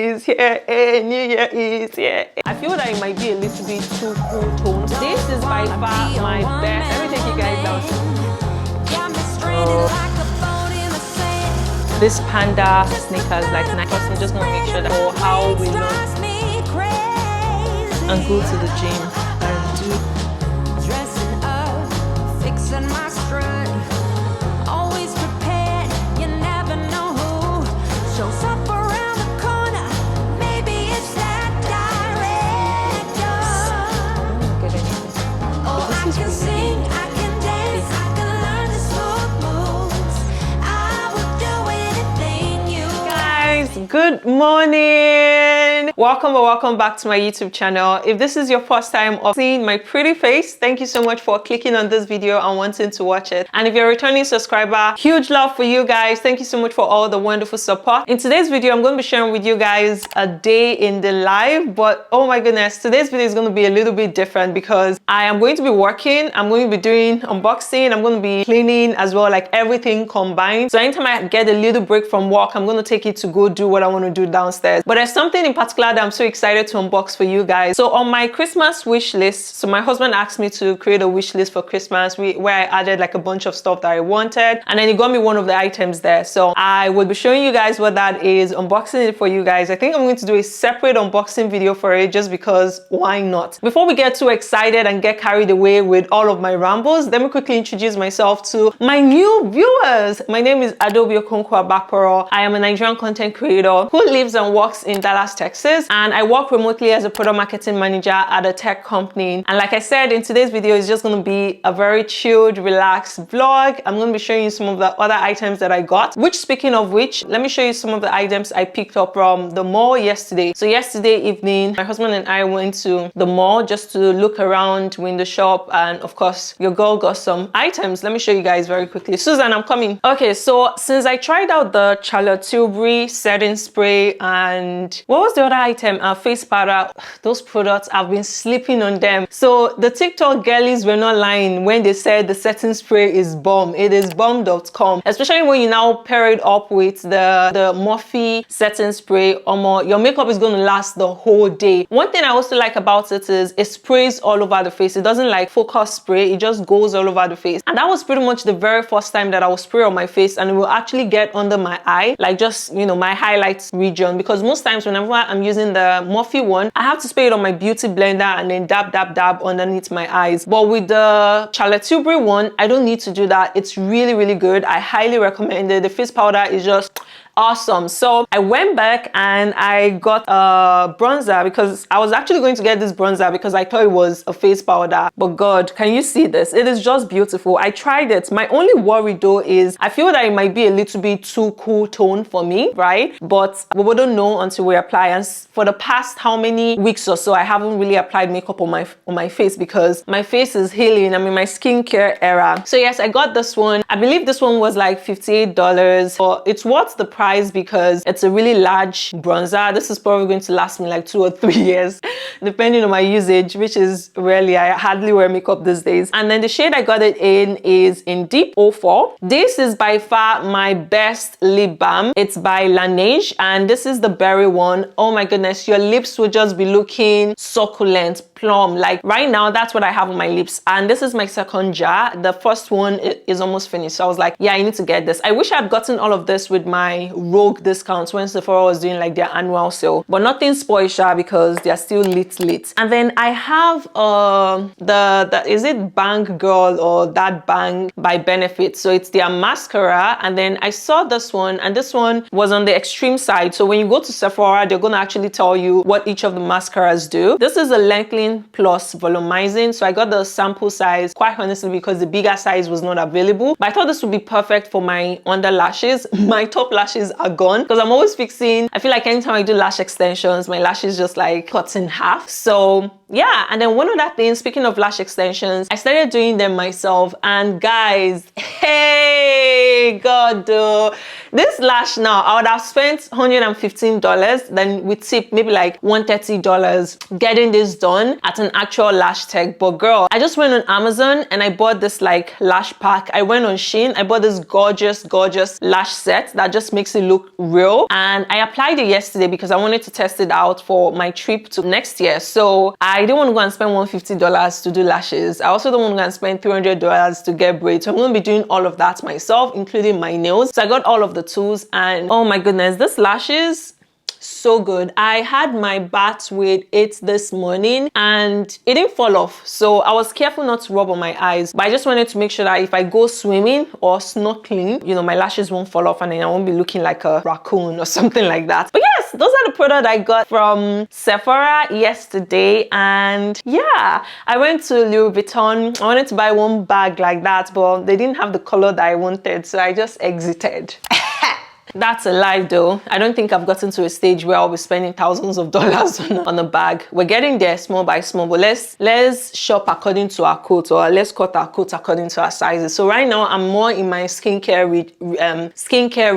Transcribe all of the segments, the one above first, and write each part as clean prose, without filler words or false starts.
is here, New Year is here. I feel that it might be a little bit too cool tone. This is by far my best. Let me take you guys down. This panda sneakers, like nice. I'm just gonna make sure that for how we look and go to the gym and do. Dressing up, fixing my strut, always prepared. You never know who shows up around the corner. Maybe it's that director. Oh, I can sing, I can dance, I can learn the smooth moves. I will do anything you guys. Good morning. Welcome back to my YouTube channel. If this is your first time of seeing my pretty face, thank you so much for clicking on this video and wanting to watch it. And if you're a returning subscriber, huge love for you guys. Thank you so much for all the wonderful support. In today's video, I'm going to be sharing with you guys a day in the life, but oh my goodness, today's video is going to be a little bit different because I am going to be working, I'm going to be doing unboxing, I'm going to be cleaning as well, like everything combined. So anytime I get a little break from work, I'm going to take it to go do what I want to do downstairs. But there's something in particular that I'm so excited to unbox for you guys. So on my Christmas wish list, so my husband asked me to create a wish list for Christmas where I added like a bunch of stuff that I wanted, and then he got me one of the items there. So I will be showing you guys what that is, unboxing it for you guys. I think I'm going to do a separate unboxing video for it just because why not? Before we get too excited and get carried away with all of my rambles, let me quickly introduce myself to my new viewers. My name is Adobe Okonkwo Bakporo. I am a Nigerian content creator who lives and works in Dallas, Texas, and I work remotely as a product marketing manager at a tech company. And like I said, in today's video, it's just going to be a very chilled, relaxed vlog. I'm going to be showing you some of the other items that I got, which speaking of which, let me show you some of the items I picked up from the mall yesterday. So yesterday evening, my husband and I went to the mall just to look around, window shop, and of course, your girl got some items. Let me show you guys very quickly. Susan, I'm coming. Okay, so since I tried out the Charlotte Tilbury setting spray and what was the other item? Face powder. Those products, I've been sleeping on them. So the TikTok girlies were not lying when they said the setting spray is bomb. It is bomb.com, especially when you now pair it up with the Morphe setting spray. Your makeup is going to last the whole day. One thing I also like about it is it sprays all over the face. It doesn't like focus spray. It just goes all over the face. And that was pretty much the very first time that I will spray on my face, and it will actually get under my eye, like just, you know, my highlights region, because most times whenever I'm using the Morphe one, I have to spray it on my beauty blender and then dab underneath my eyes. But with the Charlotte Tilbury one, I don't need to do that. It's really good. I highly recommend it. The face powder is just awesome. So I went back and I got a bronzer because I was actually going to get this bronzer because I thought it was a face powder. But God, can you see this? It is just beautiful. I tried it. My only worry though is I feel that it might be a little bit too cool tone for me, right? But we wouldn't know until we apply. And for the past how many weeks or so, I haven't really applied makeup on my face because my face is healing. I'm in my skincare era. So yes, I got this one. I believe this one was like $58, but it's worth the price because it's a really large bronzer. This is probably going to last me like 2 or 3 years depending on my usage, which is rarely. I hardly wear makeup these days. And then the shade I got it in is in Deep 04. This is by far my best lip balm. It's by Laneige and this is the berry one. Oh my goodness, your lips will just be looking succulent, plum. Like right now, that's what I have on my lips, and this is my second jar. The first one is almost finished, so I was like, yeah, I need to get this. I wish I had gotten all of this with my Rogue discounts when Sephora was doing like their annual sale, but nothing spoils because they're still lit. And then I have is it Bang Girl or That Bang by Benefit. So it's their mascara, and then I saw this one, and this one was on the extreme side. So when you go to Sephora, they're gonna actually tell you what each of the mascaras do. This is a lengthening plus volumizing, so I got the sample size quite honestly because the bigger size was not available, but I thought this would be perfect for my under lashes. My top lashes are gone because I'm always fixing. I feel like anytime I do lash extensions, my lashes just like cut in half. So yeah, and then one other thing, speaking of lash extensions, I started doing them myself, and guys, hey, God, this lash now, I would have spent $115, then with tip, maybe like $130 getting this done at an actual lash tech. But girl, I just went on Amazon and I bought this like lash pack. I went on SHEIN, I bought this gorgeous lash set that just makes it look real, and I applied it yesterday because I wanted to test it out for my trip to next year. So I didn't want to go and spend $150 to do lashes. I also don't want to go and spend $300 to get braids. So I'm going to be doing all of that myself, including my nails. So I got all of the tools, and oh my goodness, this lashes, so good. I had my bath with it this morning and it didn't fall off, so I was careful not to rub on my eyes, but I just wanted to make sure that if I go swimming or snorkeling, you know, my lashes won't fall off and then I won't be looking like a raccoon or something like that. But yes, those are the products I got from Sephora yesterday, and yeah, I went to Louis Vuitton. I wanted to buy one bag like that, but they didn't have the color that I wanted, so I just exited. That's a lie though. I don't think I've gotten to a stage where I'll be spending thousands of dollars on a bag. We're getting there small by small, but let's shop according to our coat, or let's cut our coat according to our sizes. So right now I'm more in my skincare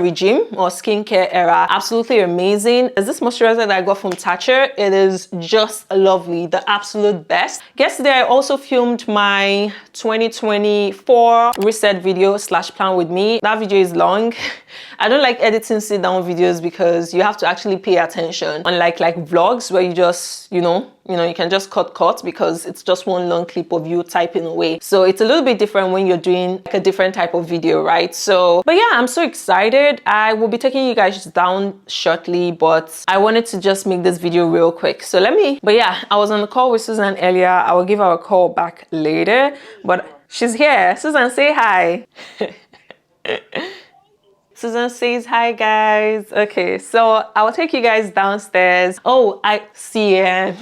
regime or skincare era. Absolutely amazing. Is this moisturizer that I got from Thatcher? It is just lovely, the absolute best. Yesterday I also filmed my 2024 reset video / plan with me. That video is long. I don't like editing sit down videos because you have to actually pay attention, unlike like vlogs where you just, you can just cut because it's just one long clip of you typing away. So it's a little bit different when you're doing like a different type of video, right? So, but yeah, I'm so excited. I will be taking you guys down shortly, but I wanted to just make this video real quick. So but yeah, I was on the call with Susan earlier. I will give her a call back later, but she's here. Susan, say hi. Susan says hi, guys. Okay, so I will take you guys downstairs. Oh, I see it.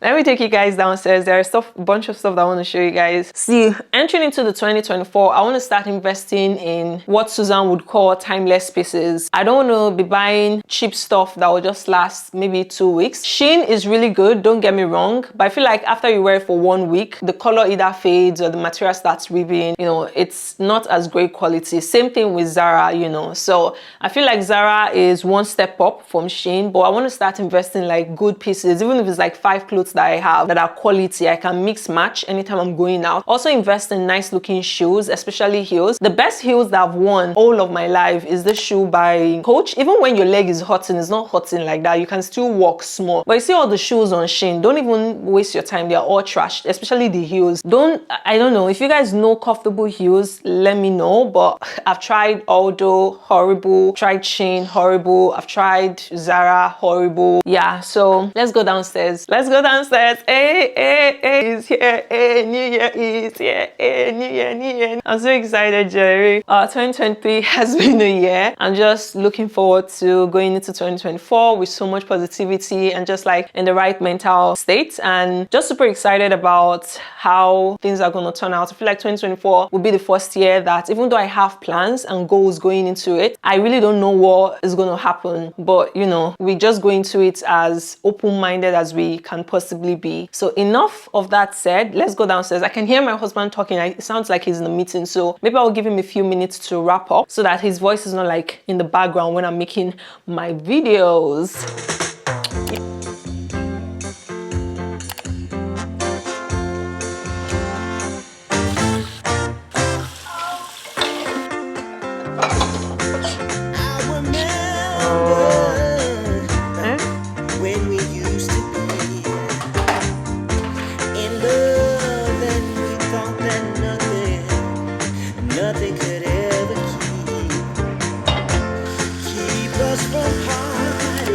Let me take you guys downstairs. There's a bunch of stuff that I want to show you guys. See, entering into the 2024, I want to start investing in what Susan would call timeless pieces. I don't want to be buying cheap stuff that will just last maybe 2 weeks. SHEIN is really good, don't get me wrong, but I feel like after you wear it for 1 week, the color either fades or the material starts ripping. You know, it's not as great quality. Same thing with Zara, so I feel like Zara is one step up from SHEIN, but I want to start investing like good pieces, even if it's like 5 clothes that I have that are quality. I can mix match anytime I'm going out. Also invest in nice looking shoes, especially heels. The best heels that I've worn all of my life is this shoe by Coach. Even when your leg is hurting, it's not hurting like that. You can still walk small. But you see all the shoes on SHEIN, don't even waste your time. They're all trashed, especially the heels. I don't know if you guys know comfortable heels, let me know, but I've tried Aldo, horrible. Tried SHEIN, horrible. I've tried Zara, horrible. Yeah, so let's go downstairs. Let's go downstairs. Hey, is here. Hey, New Year is here. Hey, New Year. I'm so excited, Jerry. 2023 has been a year. I'm just looking forward to going into 2024 with so much positivity and just like in the right mental state, and just super excited about how things are going to turn out. I feel like 2024 will be the first year that, even though I have plans and goals going into it, I really don't know what is going to happen, but we just go into it as open-minded as we can possibly be. So enough of that said, let's go downstairs. I can hear my husband talking. It sounds like he's in a meeting, so maybe I'll give him a few minutes to wrap up so that his voice is not like in the background when I'm making my videos.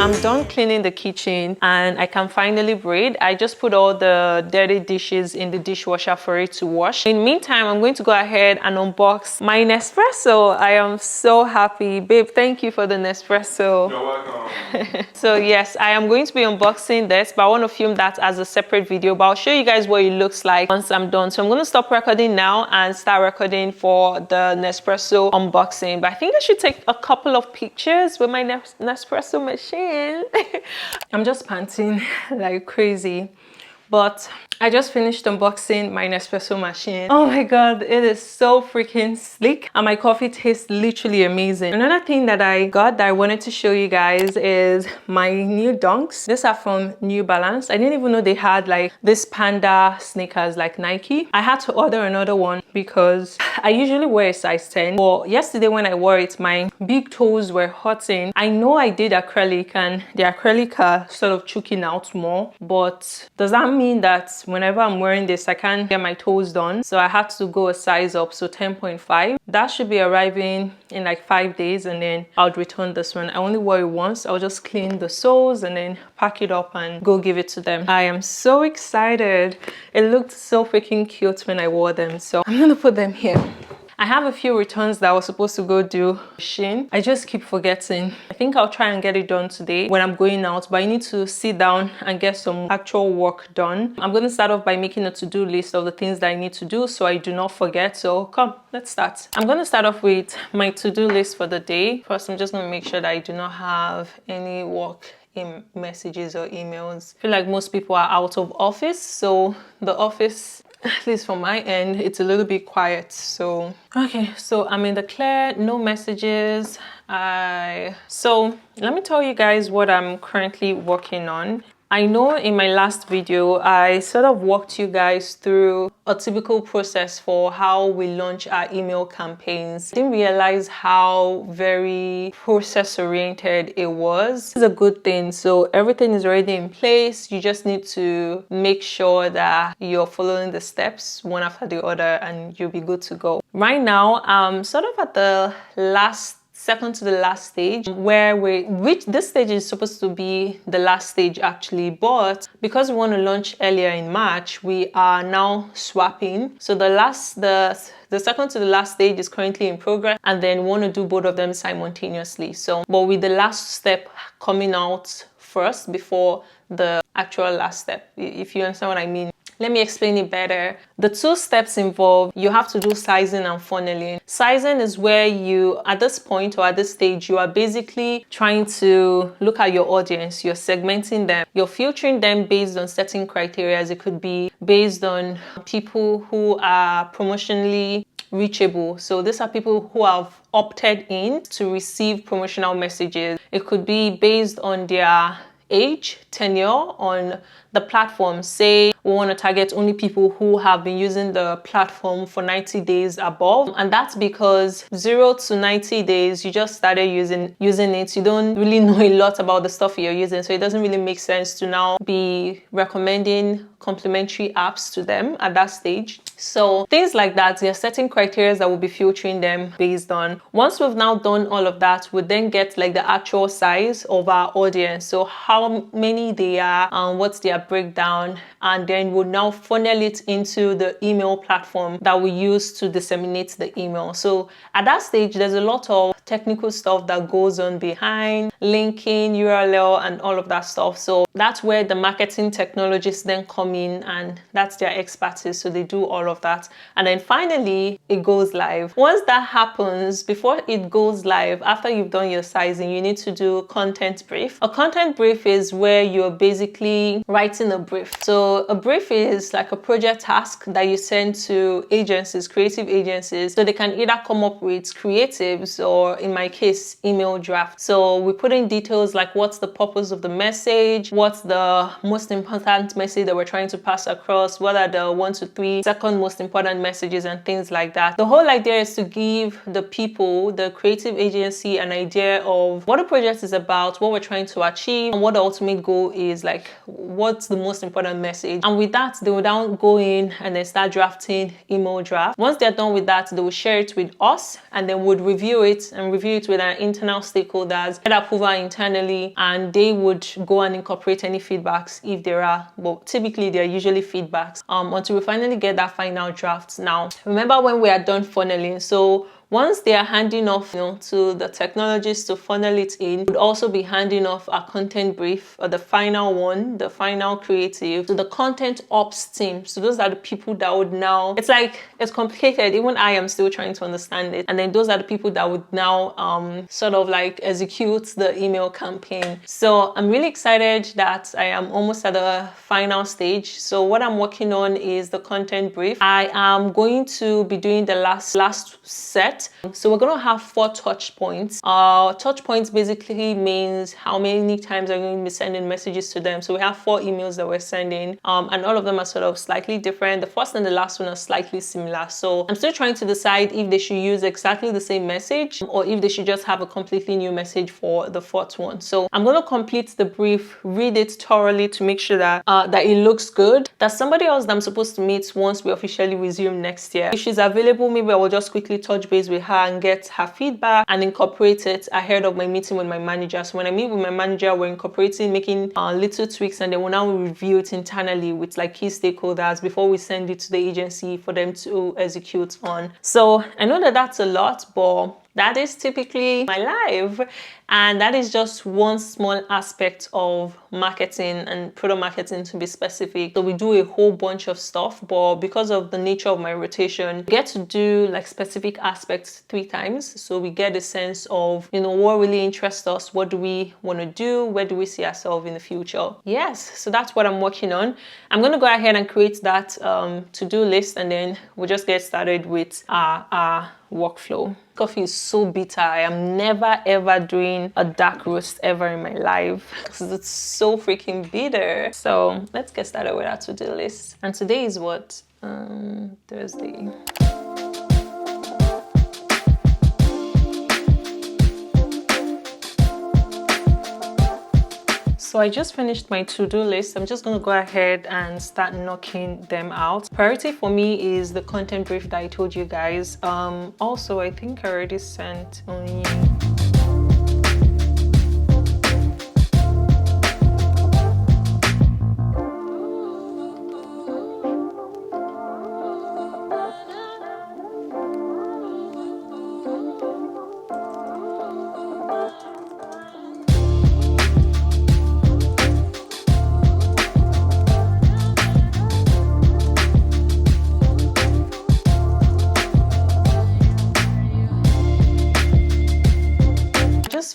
I'm done cleaning the kitchen and I can finally braid. I just put all the dirty dishes in the dishwasher for it to wash. In the meantime, I'm going to go ahead and unbox my Nespresso. I am so happy. Babe, thank you for the Nespresso. You're welcome. So yes, I am going to be unboxing this, but I want to film that as a separate video, but I'll show you guys what it looks like once I'm done. So I'm going to stop recording now and start recording for the Nespresso unboxing. But I think I should take a couple of pictures with my Nespresso machine. morning. I'm just panting like crazy. But I just finished unboxing my Nespresso machine. Oh my god, it is so freaking sleek and my coffee tastes literally amazing. Another thing that I got that I wanted to show you guys is my new dunks. These are from New Balance. I didn't even know they had like this panda sneakers like Nike. I had to order another one because I usually wear a size 10, but yesterday when I wore it, my big toes were hurting. I know I did acrylic and the acrylic are sort of choking out more, but does that mean that whenever I'm wearing this I can't get my toes done? So I had to go a size up, so 10.5. That should be arriving in like 5 days and then I'll return this one. I only wore it once. I'll just clean the soles and then pack it up and go give it to them. I am so excited. It looked so freaking cute when I wore them, so I'm gonna put them here. I have a few returns that I was supposed to go do SHEIN. I just keep forgetting. I think I'll try and get it done today when I'm going out, but I need to sit down and get some actual work done. I'm going to start off by making a to-do list of the things that I need to do so I do not forget. So come, let's start. I'm going to start off with my to-do list for the day. First, I'm just going to make sure that I do not have any work in messages or emails. I feel like most people are out of office, so the office, at least from my end, it's a little bit quiet. So okay, so I'm in the clear, no messages. So let me tell you guys what I'm currently working on. I know in my last video, I sort of walked you guys through a typical process for how we launch our email campaigns. I didn't realize how very process oriented it was. It's a good thing. So everything is already in place. You just need to make sure that you're following the steps one after the other and you'll be good to go. Right now, I'm sort of at the second to the last stage where this stage is supposed to be the last stage actually, but because we want to launch earlier in March, we are now swapping. So the second to the last stage is currently in progress, and then we want to do both of them simultaneously. So, but with the last step coming out first before the actual last step, if you understand what I mean. Let me explain it better. The two steps involved, you have to do sizing and funneling. Sizing is where you, at this point or at this stage, you are basically trying to look at your audience. You're segmenting them. You're filtering them based on certain criteria. It could be based on people who are promotionally reachable. So these are people who have opted in to receive promotional messages. It could be based on their age, tenure on the platform. Say we want to target only people who have been using the platform for 90 days above, and that's because 0 to 90 days you just started using it. You don't really know a lot about the stuff you're using, so it doesn't really make sense to now be recommending complimentary apps to them at that stage. So things like that, there are certain criteria that we'll be filtering them based on. Once we've now done all of that, we then get like the actual size of our audience, so how many they are and what's their breakdown, and then we'll now funnel it into the email platform that we use to disseminate the email. So at that stage, there's a lot of technical stuff that goes on behind, linking, URL, and all of that stuff. So that's where the marketing technologists then come in, and that's their expertise. So they do all of that. And then finally, it goes live. Once that happens, before it goes live, after you've done your sizing, you need to do content brief. A content brief is where you're basically writing a brief. So a brief is like a project task that you send to agencies, creative agencies, so they can either come up with creatives or, in my case, email draft. So we put in details like what's the purpose of the message, what's the most important message that we're trying to pass across, what are the 1 to 3 second most important messages, and things like that. The whole idea is to give the people, the creative agency, an idea of what the project is about, what we're trying to achieve, and what the ultimate goal is, like what's the most important message. And with that, they will now go in and then start drafting email draft. Once they're done with that, they will share it with us, and then would review it with our internal stakeholders, get approval internally, and they would go and incorporate any feedbacks if there are. But typically there are usually feedbacks until we finally get that final draft. Now remember when we are done funneling, so once they are handing off, to the technologists to funnel it in, would also be handing off a content brief, or the final one, the final creative, to the content ops team. So those are the people that would now, it's complicated. Even I am still trying to understand it. And then those are the people that would now sort of like execute the email campaign. So I'm really excited that I am almost at the final stage. So what I'm working on is the content brief. I am going to be doing the last set. So we're going to have 4 touch points. Touch points basically means how many times I'm going to be sending messages to them. So we have 4 emails that we're sending, and all of them are sort of slightly different. The first and the last one are slightly similar. So I'm still trying to decide if they should use exactly the same message or if they should just have a completely new message for the 4th one. So I'm going to complete the brief, read it thoroughly to make sure that that it looks good. That's somebody else that I'm supposed to meet once we officially resume next year. If she's available, maybe I will just quickly touch base with her and get her feedback and incorporate it ahead of my meeting with my manager. So when I meet with my manager, we're incorporating, making little tweaks, and then we'll now review it internally with like key stakeholders before we send it to the agency for them to execute on. So I know that that's a lot, but that is typically my life, and that is just one small aspect of marketing and product marketing, to be specific. So we do a whole bunch of stuff, but because of the nature of my rotation, we get to do like specific aspects 3 times. So we get a sense of, what really interests us, what do we want to do, where do we see ourselves in the future. Yes, so that's what I'm working on. I'm going to go ahead and create that to-do list, and then we'll just get started with our workflow. Coffee is so bitter. I am never ever doing a dark roast ever in my life because it's so freaking bitter. So let's get started with our to-do list. And today is what? Thursday. So I just finished my to-do list. I'm just going to go ahead and start knocking them out. Priority for me is the content brief that I told you guys. Also, I think I already sent on you.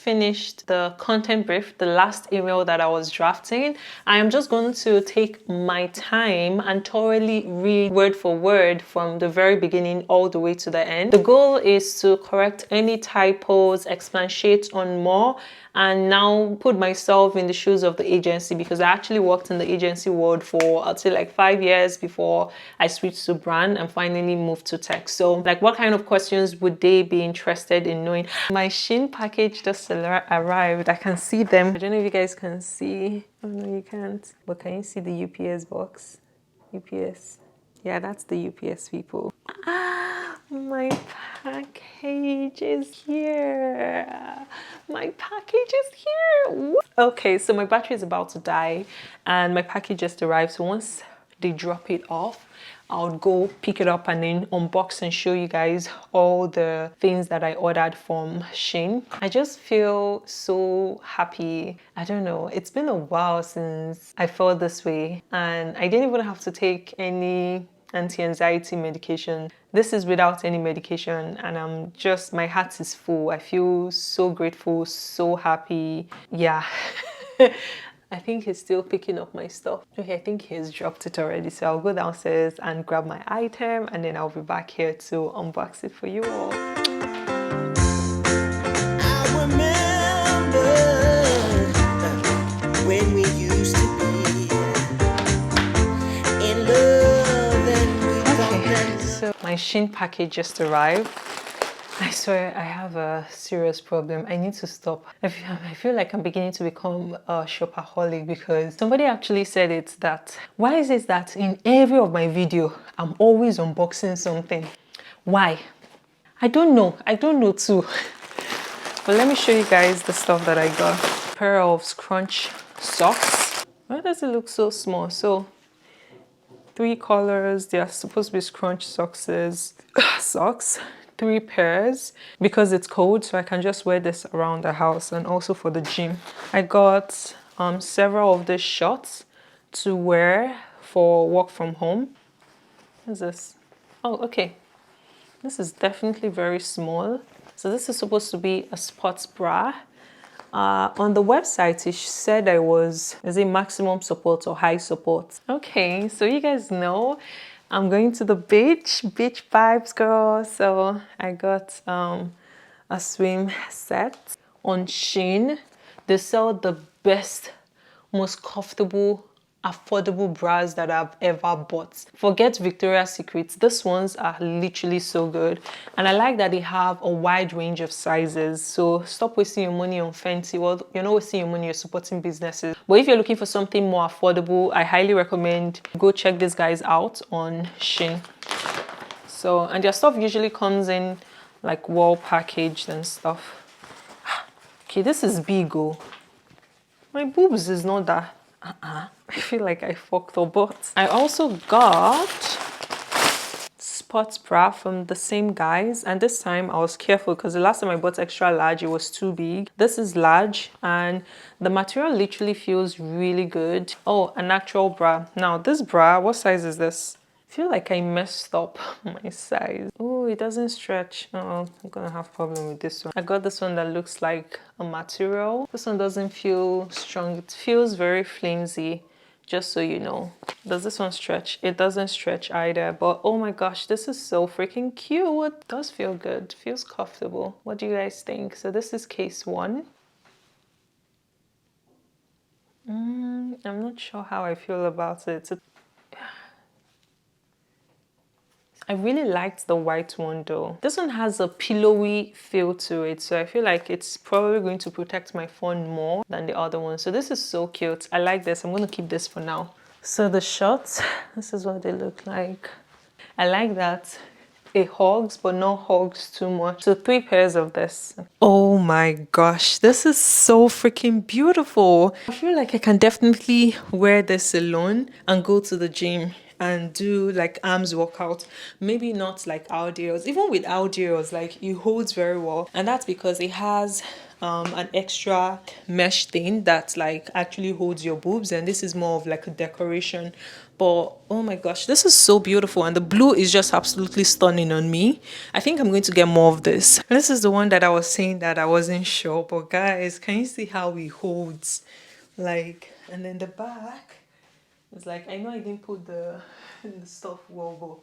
Finished the content brief, the last email that I was drafting. I am just going to take my time and thoroughly read word for word from the very beginning all the way to the end. The goal is to correct any typos, expatiate on more, and now put myself in the shoes of the agency, because I actually worked in the agency world for, I'd say, like 5 years before I switched to brand and finally moved to tech. So like, what kind of questions would they be interested in knowing? My SHEIN package just arrived. I can see them. I don't know if you guys can see. Oh no, you can't. But can you see the UPS box? UPS. Yeah, that's the UPS people. My package is here. My package is here. Okay, so my battery is about to die and my package just arrived. So once they drop it off, I'll go pick it up and then unbox and show you guys all the things that I ordered from SHEIN. I just feel so happy. I don't know, it's been a while since I felt this way, and I didn't even have to take any anti-anxiety medication. This is without any medication, and my heart is full. I feel so grateful, so happy. Yeah. I think he's still picking up my stuff. Okay, I think he's dropped it already. So I'll go downstairs and grab my item, and then I'll be back here to unbox it for you all. I remember when we used to be in love and we okay, so my SHEIN package just arrived. I swear I have a serious problem. I need to stop. I feel like I'm beginning to become a shopaholic, because somebody actually said it, that why is it that in every of my video I'm always unboxing something? Why? I don't know. I don't know too. But let me show you guys the stuff that I got. A pair of scrunch socks. Why does it look so small? So 3 colors. They are supposed to be scrunch socks. 3 3 pairs because it's cold, so I can just wear this around the house and also for the gym. I got several of these shorts to wear for work from home. What is this? Oh, okay. This is definitely very small. So this is supposed to be a sports bra. On the website, it said is it maximum support or high support? Okay, so you guys know I'm going to the beach vibes, girl. So I got a swim set on SHEIN. They sell the best, most comfortable, affordable bras that I've ever bought. Forget Victoria's Secret. These ones are literally so good. And I like that they have a wide range of sizes. So stop wasting your money on fancy. Well, you're not wasting your money, you're supporting businesses. But if you're looking for something more affordable, I highly recommend go check these guys out on SHEIN. So, and their stuff usually comes in like well packaged and stuff. Okay, this is big, oh. My boobs is not that. I feel like I fucked up, but I also got sports bra from the same guys, and this time I was careful because the last time I bought extra large, it was too big. This is large and the material literally feels really good. Oh, a natural bra. Now this bra, what size is this? I feel like I messed up my size. Oh, it doesn't stretch. Oh, I'm gonna have problem with this one. I got this one that looks like a material. This one doesn't feel strong. It feels very flimsy, just so you know. Does this one stretch? It doesn't stretch either, but oh my gosh, this is so freaking cute. It does feel good, feels comfortable. What do you guys think? So this is case 1. I'm not sure how I feel about it. I really liked the white one though. This one has a pillowy feel to it, so I feel like it's probably going to protect my phone more than the other one. So this is so cute. I like this. I'm going to keep this for now. So the shorts, this is what they look like. I like that it hugs, but not hugs too much. So 3 pairs of this. Oh my gosh, this is so freaking beautiful. I feel like I can definitely wear this alone and go to the gym and do like arms workout. Maybe not like audios. Even with audios, like it holds very well, and that's because it has an extra mesh thing that like actually holds your boobs, and this is more of like a decoration. But oh my gosh, this is so beautiful, and the blue is just absolutely stunning on me. I think I'm going to get more of this. This is the one that I was saying that I wasn't sure, but guys, can you see how it holds? Like, and then the back, it's like, I know I didn't put the stuff well, but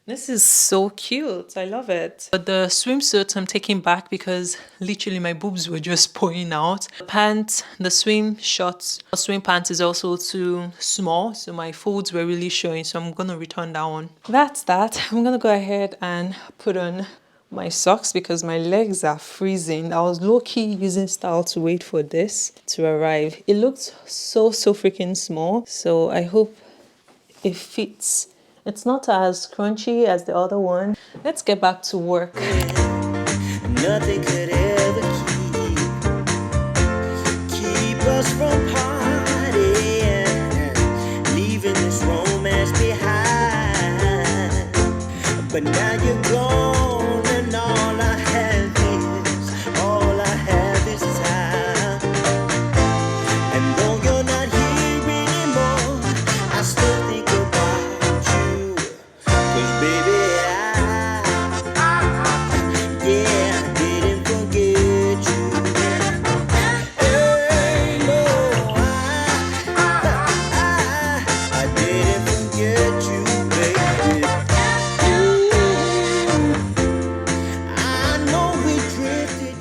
this is so cute. I love it. But the swimsuit I'm taking back because literally my boobs were just pouring out. The pants, the swim shorts, the swim pants is also too small, so my folds were really showing, so I'm gonna return that one. That's that. I'm gonna go ahead and put on my socks because my legs are freezing. I was low-key using style to wait for this to arrive. It looked so freaking small, so I hope it fits. It's not as crunchy as the other one. Let's get back to work. Nothing could ever keep us from partying, leaving this romance behind. But now you're gone, and all I have is time. And though you're not here anymore, I still think about you. 'Cause baby, I didn't forget you. Hey, no, I didn't forget you, baby. I know we drifted.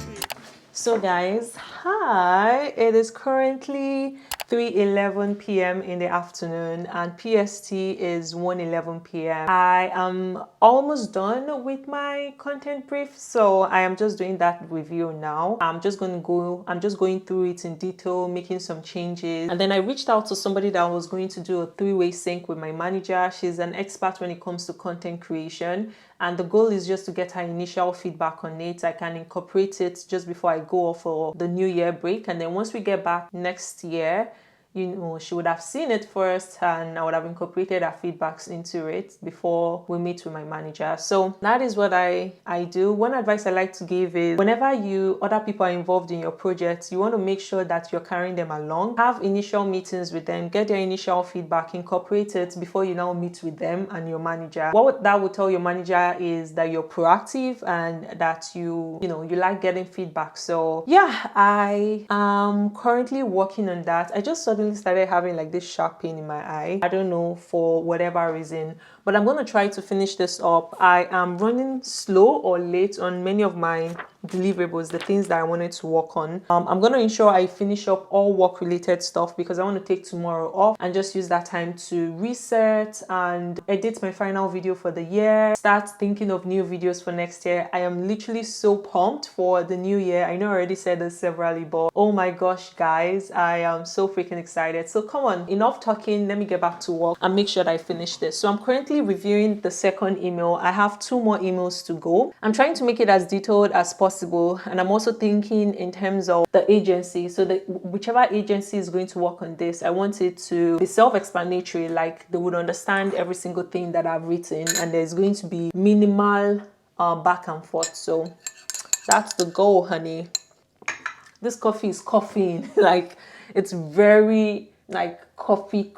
So guys, hi, it is currently 3:11 p.m. in the afternoon and PST is 1:11 p.m. I am almost done with my content brief, so I am just doing that review now. I'm just going through it in detail, making some changes. And then I reached out to somebody that was going to do a 3-way sync with my manager. She's an expert when it comes to content creation, and the goal is just to get her initial feedback on it. I can incorporate it just before I go off for the New Year break, and then once we get back next year you know, she would have seen it first and I would have incorporated her feedbacks into it before we meet with my manager. So that is what I do. One advice I like to give is whenever other people are involved in your projects, you want to make sure that you're carrying them along. Have initial meetings with them, get their initial feedback, incorporate it before you now meet with them and your manager. What that will tell your manager is that you're proactive and that you like getting feedback. So yeah, I am currently working on that. I just suddenly started having like this sharp pain in my eye. I don't know, for whatever reason, but I'm going to try to finish this up. I am running slow or late on many of my deliverables, the things that I wanted to work on. I'm going to ensure I finish up all work related stuff because I want to take tomorrow off and just use that time to reset and edit my final video for the year, start thinking of new videos for next year. I am literally so pumped for the new year. I know I already said this severally, but oh my gosh, guys, I am so freaking excited. So come on, enough talking, let me get back to work and make sure that I finish this. So I'm currently reviewing the second email. I have 2 more emails to go. I'm trying to make it as detailed as possible, and I'm also thinking in terms of the agency. So that whichever agency is going to work on this, I want it to be self-explanatory, like they would understand every single thing that I've written, and there's going to be minimal back and forth. So that's the goal, honey. This coffee is coughing. Like, it's very like coffee.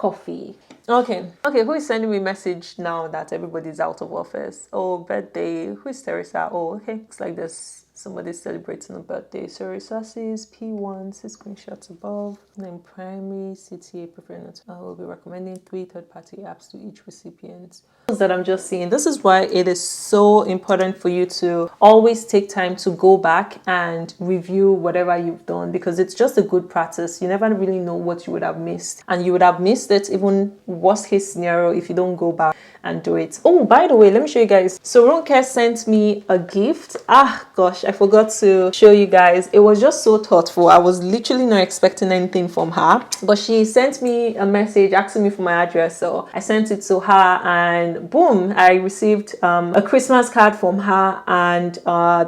Okay, who is sending me a message now that everybody's out of office? Oh, birthday. Who is Teresa? Oh, okay. It's like this. Somebody's celebrating a birthday. So resources, P1, 6 screenshots above. Name primary, CTA, preferred not. I will be recommending 3 third-party apps to each recipient. That I'm just seeing. This is why it is so important for you to always take time to go back and review whatever you've done, because it's just a good practice. You never really know what you would have missed, and you would have missed it, even worst case scenario, if you don't go back and do it. Oh, by the way, let me show you guys. So Ronke sent me a gift. Ah gosh, I forgot to show you guys. It was just so thoughtful. I was literally not expecting anything from her, but she sent me a message asking me for my address. So I sent it to her, and boom, I received a Christmas card from her and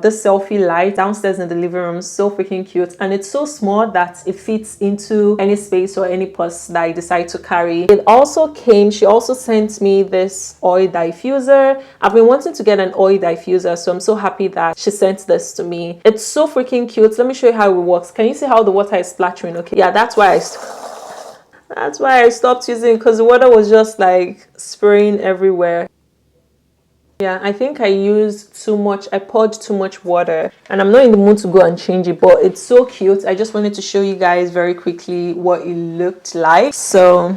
this selfie light downstairs in the living room. So freaking cute, and it's so small that it fits into any space or any purse that I decide to carry. It also came, she also sent me this oil diffuser. I've been wanting to get an oil diffuser, so I'm so happy that she sent this to me. It's so freaking cute. Let me show you how it works. Can you see how the water is splattering? Okay, yeah, that's why I stopped using it, because the water was just like spraying everywhere. Yeah, I think I used too much. I poured too much water, and I'm not in the mood to go and change it, but it's so cute. I just wanted to show you guys very quickly what it looked like. So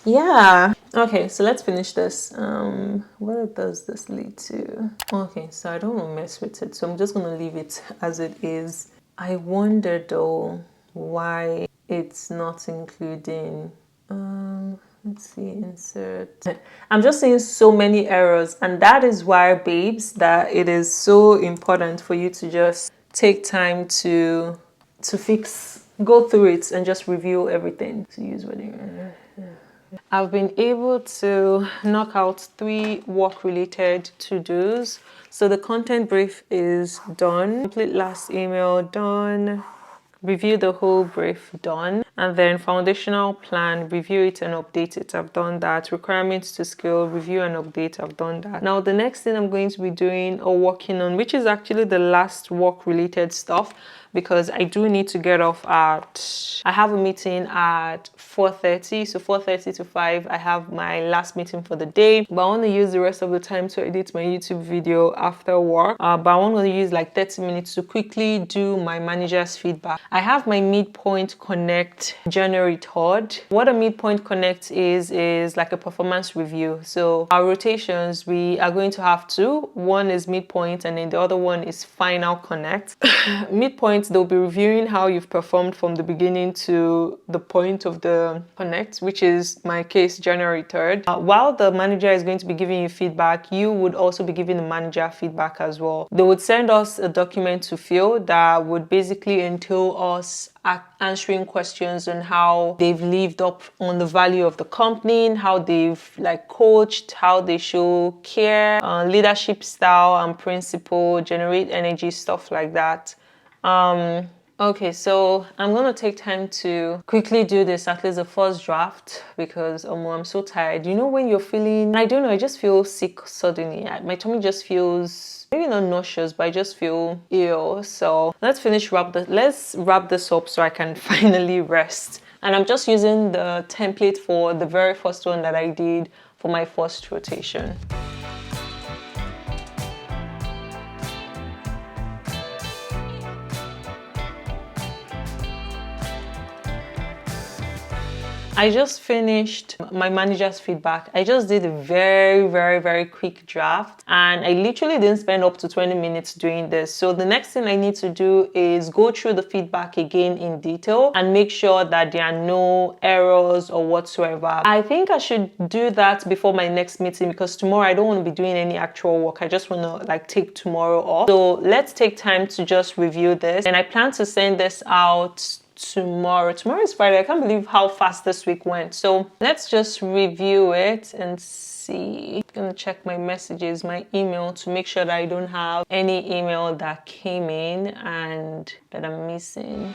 yeah, okay, so let's finish this. Where does this lead to? Okay, so I don't want to mess with it, so I'm just going to leave it as it is. I wonder though why it's not including let's see, insert. I'm just seeing so many errors, and that is why, babes, that it is so important for you to just take time to go through it and just review everything. To use what I've been able to knock out 3 work-related to-dos. So the content brief is done. Complete last email done. Review the whole brief done. And then foundational plan, review it and update it. I've done that. Requirements to scale, review and update. I've done that. Now the next thing I'm going to be doing or working on, which is actually the last work-related stuff, because I do need to get off I have a meeting at 4:30, so 4:30 to 5 I have my last meeting for the day, but I want to use the rest of the time to edit my YouTube video after work, but I want to use like 30 minutes to quickly do my manager's feedback. I have my Midpoint Connect January 3rd. What a Midpoint Connect is like a performance review. So our rotations, we are going to have 2. One is Midpoint and then the other one is Final Connect. Midpoint, they'll be reviewing how you've performed from the beginning to the point of the connect, which is my case, January 3rd. While the manager is going to be giving you feedback, you would also be giving the manager feedback as well. They would send us a document to fill that would basically entail us answering questions on how they've lived up on the value of the company, how they've like coached, how they show care, leadership style and principle, generate energy, stuff like that. Okay, so I'm gonna take time to quickly do this, at least the first draft, because I'm so tired. You know when you're feeling, I don't know, I just feel sick suddenly. My tummy just feels maybe not nauseous, but I just feel ill. So let's wrap this up so I can finally rest. And I'm just using the template for the very first one that I did for my first rotation. I just finished my manager's feedback. I just did a very quick draft, and I literally didn't spend up to 20 minutes doing this. So the next thing I need to do is go through the feedback again in detail and make sure that there are no errors or whatsoever. I think I should do that before my next meeting, because tomorrow I don't want to be doing any actual work. I just want to like take tomorrow off. So let's take time to just review this, and I plan to send this out tomorrow. Tomorrow is Friday. I can't believe how fast this week went. So let's just review it and see. I'm gonna check my messages, my email, to make sure that I don't have any email that came in and that I'm missing.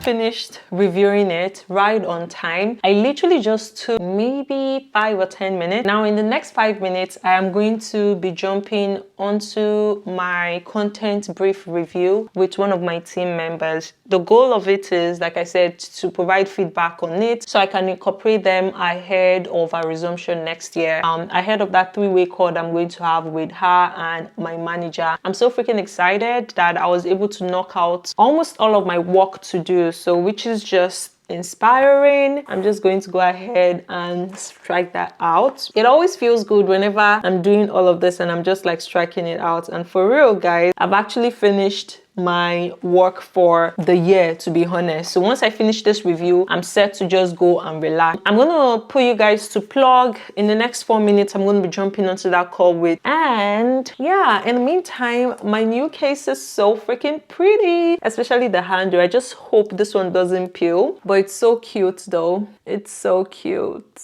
Finished reviewing it right on time. I literally just took maybe 5 or 10 minutes. Now in the next 5 minutes, I am going to be jumping onto my content brief review with one of my team members. The goal of it is, like I said, to provide feedback on it so I can incorporate them ahead of our resumption next year. Ahead of that 3-way call I'm going to have with her and my manager. I'm so freaking excited that I was able to knock out almost all of my work to do. So which is just inspiring. I'm just going to go ahead and strike that out. It always feels good whenever I'm doing all of this and I'm just like striking it out. And for real, guys, I've actually finished my work for the year, to be honest. So once I finish this review, I'm set to just go and relax. I'm gonna put you guys to plug. In the next 4 minutes, I'm gonna be jumping onto that call with, and yeah, in the meantime, my new case is so freaking pretty, especially the handle. I just hope this one doesn't peel, but it's so cute though. It's so cute.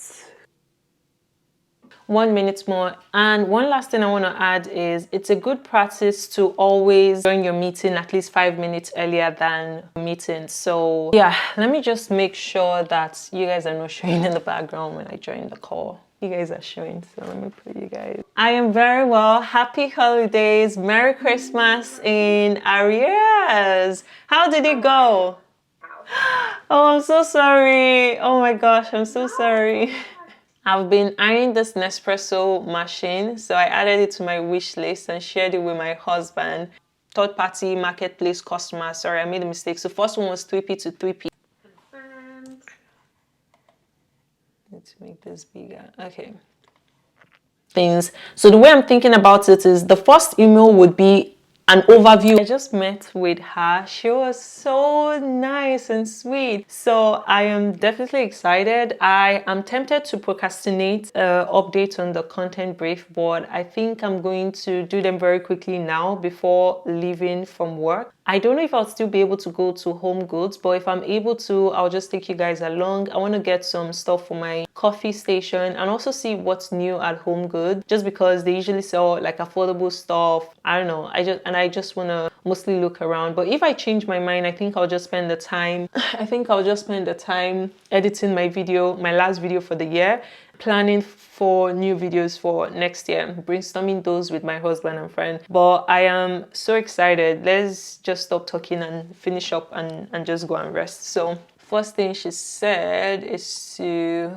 1 minute more. And one last thing I want to add is it's a good practice to always join your meeting at least 5 minutes earlier than meeting. So yeah, let me just make sure that you guys are not showing in the background when I join the call. You guys are showing, so let me put you guys. I am very well. Happy holidays. Merry Christmas in arrears. How did it go? Oh, I'm so sorry. Oh my gosh, I'm so sorry. I've been eyeing this Nespresso machine, so I added it to my wish list and shared it with my husband. Third-party marketplace customer. Sorry, I made a mistake. So first one was 3P to 3P. Confirmed. Need to make this bigger. Okay. Things. So the way I'm thinking about it is the first email would be an overview. I just met with her. She was so nice and sweet. So I am definitely excited. I am tempted to procrastinate updates on the content brief, but I think I'm going to do them very quickly now before leaving from work. I don't know if I'll still be able to go to Homegoods, but if I'm able to, I'll just take you guys along. I want to get some stuff for my coffee station and also see what's new at Homegoods, just because they usually sell like affordable stuff. I don't know. I just want to mostly look around. But if I change my mind, I think I'll just spend the time. Editing my last video for the year, planning for new videos for next year, brainstorming those with my husband and friend. But I am so excited. Let's just stop talking and finish up and just go and rest. So first thing she said is to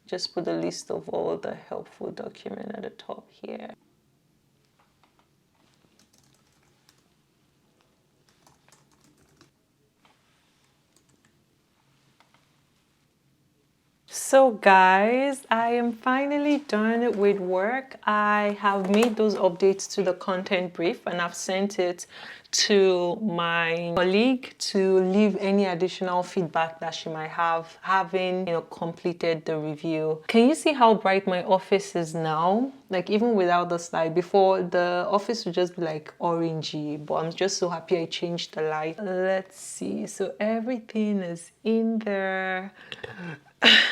just put a list of all the helpful documents at the top here. So guys, I am finally done with work. I have made those updates to the content brief and I've sent it to my colleague to leave any additional feedback that she might have, having completed the review. Can you see how bright my office is now? Like even without the slide, before the office would just be like orangey, but I'm just so happy I changed the light. Let's see, so everything is in there.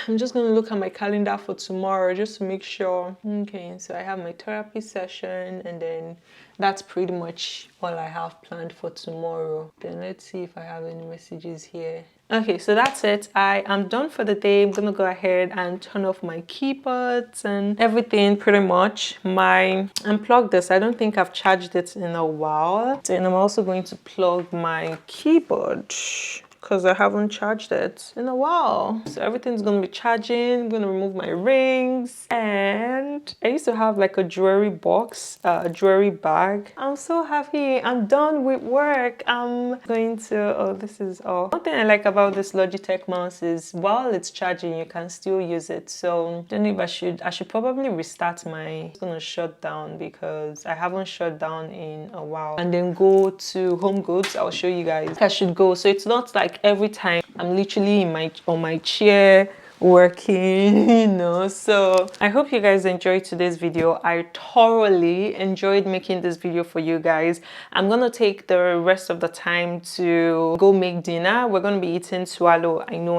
I'm just gonna look at my calendar for tomorrow just to make sure. Okay, so I have my therapy session, and then that's pretty much all I have planned for tomorrow. Then let's see if I have any messages here. Okay, so that's it. I am done for the day. I'm gonna go ahead and turn off my keyboards and everything pretty much. Unplug this. I don't think I've charged it in a while. And I'm also going to plug my keyboard because I haven't charged it in a while. So everything's gonna be charging. I'm gonna remove my rings. And I used to have like a jewelry box, a jewelry bag. I'm so happy. I'm done with work. I'm going to, oh, this is all. One thing I like about this Logitech mouse is while it's charging, you can still use it. So I don't know if I should probably restart it's gonna shut down because I haven't shut down in a while. And then go to Homegoods. I'll show you guys. I should go. So it's not like every time I'm literally on my chair working, you know. So I hope you guys enjoyed today's video. I thoroughly enjoyed making this video for you guys. I'm gonna take the rest of the time to go make dinner. We're gonna be eating swallow. I know.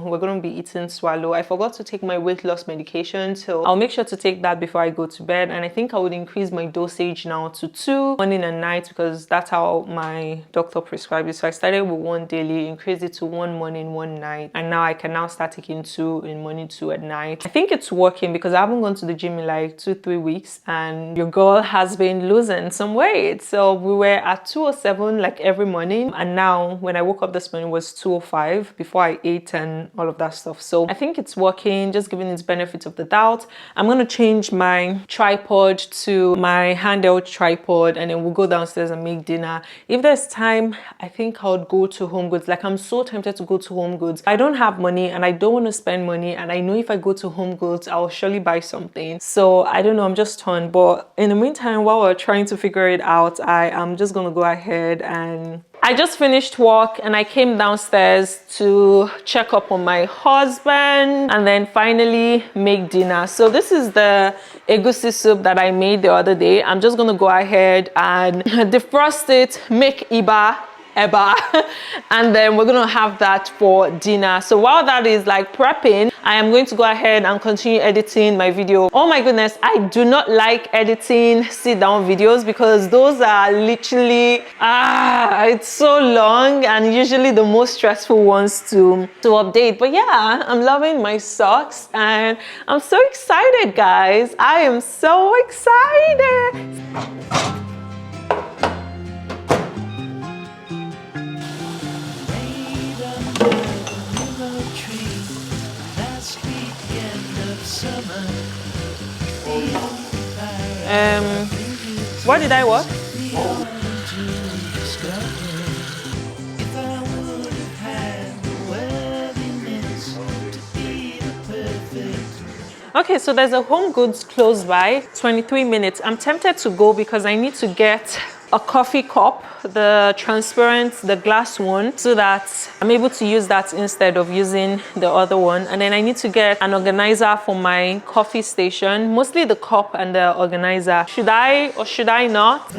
We're gonna be eating swallow. I forgot to take my weight loss medication, so I'll make sure to take that before I go to bed. And I think I would increase my dosage now to 2 morning and night because that's how my doctor prescribed it. So I started with 1 daily, increased it to 1 morning, 1 night, and now I can now start taking 2 in morning, 2 at night. I think it's working because I haven't gone to the gym in like 2-3 weeks, and your girl has been losing some weight. So we were at 207 like every morning, and now when I woke up this morning was 205 before I ate and all of that stuff. So I think it's working, just giving its benefits of the doubt. I'm gonna change my tripod to my handheld tripod, and then we'll go downstairs and make dinner. If there's time, I think I would go to Homegoods. Like, I'm so tempted to go to Homegoods. I don't have money and I don't want to spend money, and I know if I go to Homegoods I'll surely buy something. So I don't know, I'm just torn. But in the meantime, while we're trying to figure it out, I am just gonna go ahead and I just finished work and I came downstairs to check up on my husband and then finally make dinner. So this is the egusi soup that I made the other day. I'm just gonna go ahead and defrost it, make eba, and then we're gonna have that for dinner. So while that is like prepping, I am going to go ahead and continue editing my video. Oh my goodness, I do not like editing sit down videos because those are literally it's so long and usually the most stressful ones to update. But yeah, I'm loving my socks and I'm so excited, guys. I am so excited. What did I what? Okay, so there's a Homegoods close by, 23 minutes. I'm tempted to go because I need to get a coffee cup, the transparent, the glass one, so that I'm able to use that instead of using the other one. And then I need to get an organizer for my coffee station, mostly the cup and the organizer. Should I or should I not?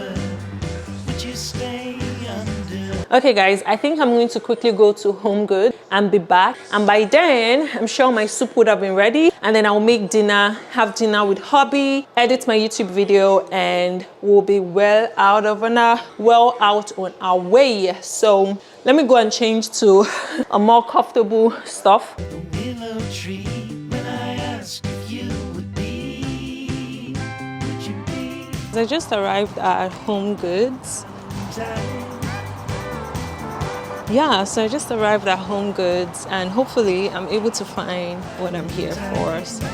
Okay guys, I think I'm going to quickly go to Homegoods and be back. And by then, I'm sure my soup would have been ready. And then I'll make dinner, have dinner with hubby, edit my YouTube video, and we'll be well out on our way. So let me go and change to a more comfortable stuff. I just arrived at Homegoods. Yeah, so I just arrived at Homegoods and hopefully I'm able to find what I'm here for. So.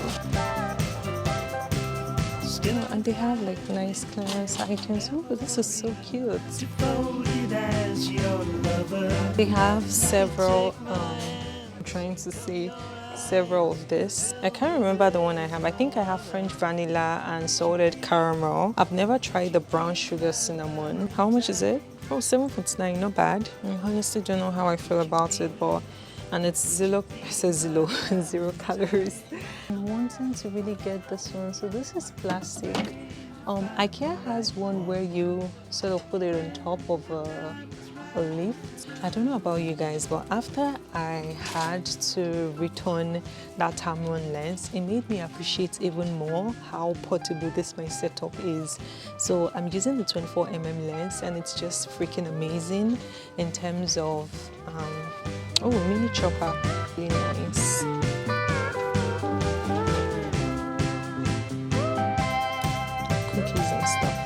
And they have like nice clearance items. Oh, this is so cute. They have several, I'm trying to see several of this. I can't remember the one I have. I think I have French vanilla and salted caramel. I've never tried the brown sugar cinnamon. How much is it? Oh, 7.9, not bad. I honestly don't know how I feel about it, but and it's zero calories. I'm wanting to really get this one. So this is plastic. IKEA has one where you sort of put it on top of a lift. I don't know about you guys, but after I had to return that Tamron lens, it made me appreciate even more how portable this my setup is. So I'm using the 24mm lens, and it's just freaking amazing in terms of oh, mini chopper, really nice. Cookies and stuff.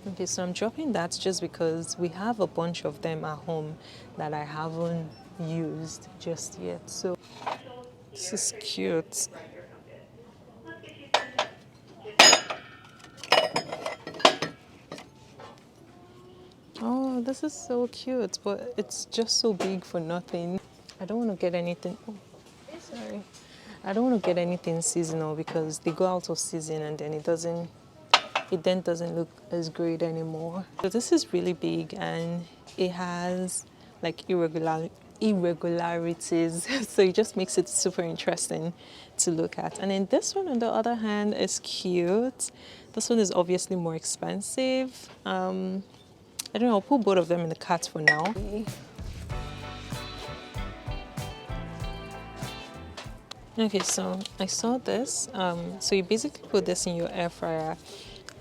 Okay, so I'm dropping that just because we have a bunch of them at home that I haven't used just yet. So this is cute. Oh, this is so cute, but it's just so big for nothing. I don't want to get anything. Oh, sorry. I don't want to get anything seasonal because they go out of season and then it then doesn't look as great anymore. So this is really big and it has like irregularities, so it just makes it super interesting to look at. And then this one on the other hand is cute. This one is obviously more expensive. I don't know, I'll put both of them in the cart for now. Okay, so I saw this. So you basically put this in your air fryer.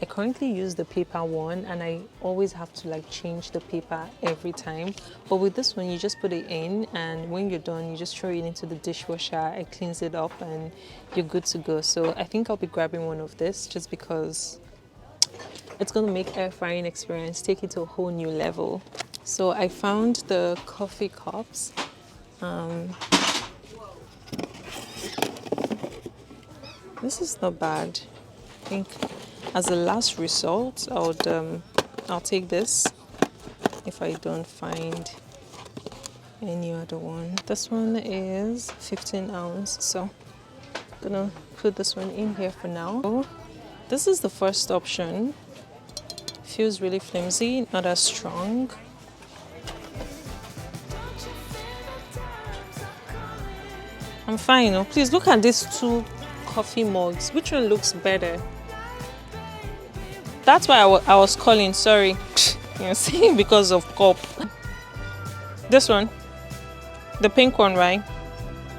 I currently use the paper one and I always have to like change the paper every time. But with this one, you just put it in and when you're done, you just throw it into the dishwasher. It cleans it up and you're good to go. So I think I'll be grabbing one of this just because it's going to make air frying experience, take it to a whole new level. So I found the coffee cups. This is not bad. I think as a last result, I'll take this if I don't find any other one. This one is 15 ounce, so I'm gonna put this one in here for now. This is the first option. Feels really flimsy, not as strong. I'm fine. Oh, please look at these two coffee mugs. Which one looks better? That's why I was calling, sorry. You're saying because of cup. This one, the pink one, right?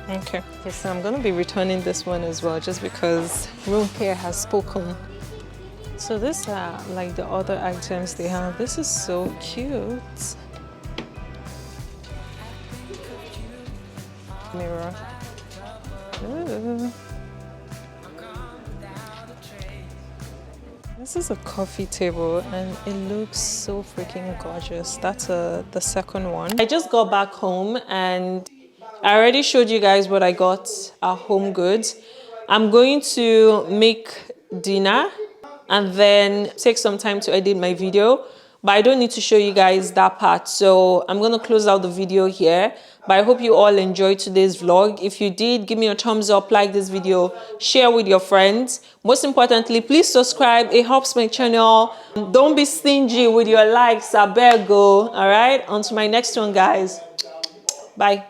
Okay, so I'm gonna be returning this one as well just because room care has spoken. So these are like the other items they have. This is so cute. Mirror. Ooh. This is a coffee table and it looks so freaking gorgeous. That's the second one. I just got back home and I already showed you guys what I got at HomeGoods. I'm going to make dinner and then take some time to edit my video, but I don't need to show you guys that part. So I'm going to close out the video here. But I hope you all enjoyed today's vlog. If you did, give me a thumbs up, like this video, share with your friends. Most importantly, please subscribe. It helps my channel. Don't be stingy with your likes. I better go. All right, on to my next one, guys. Bye.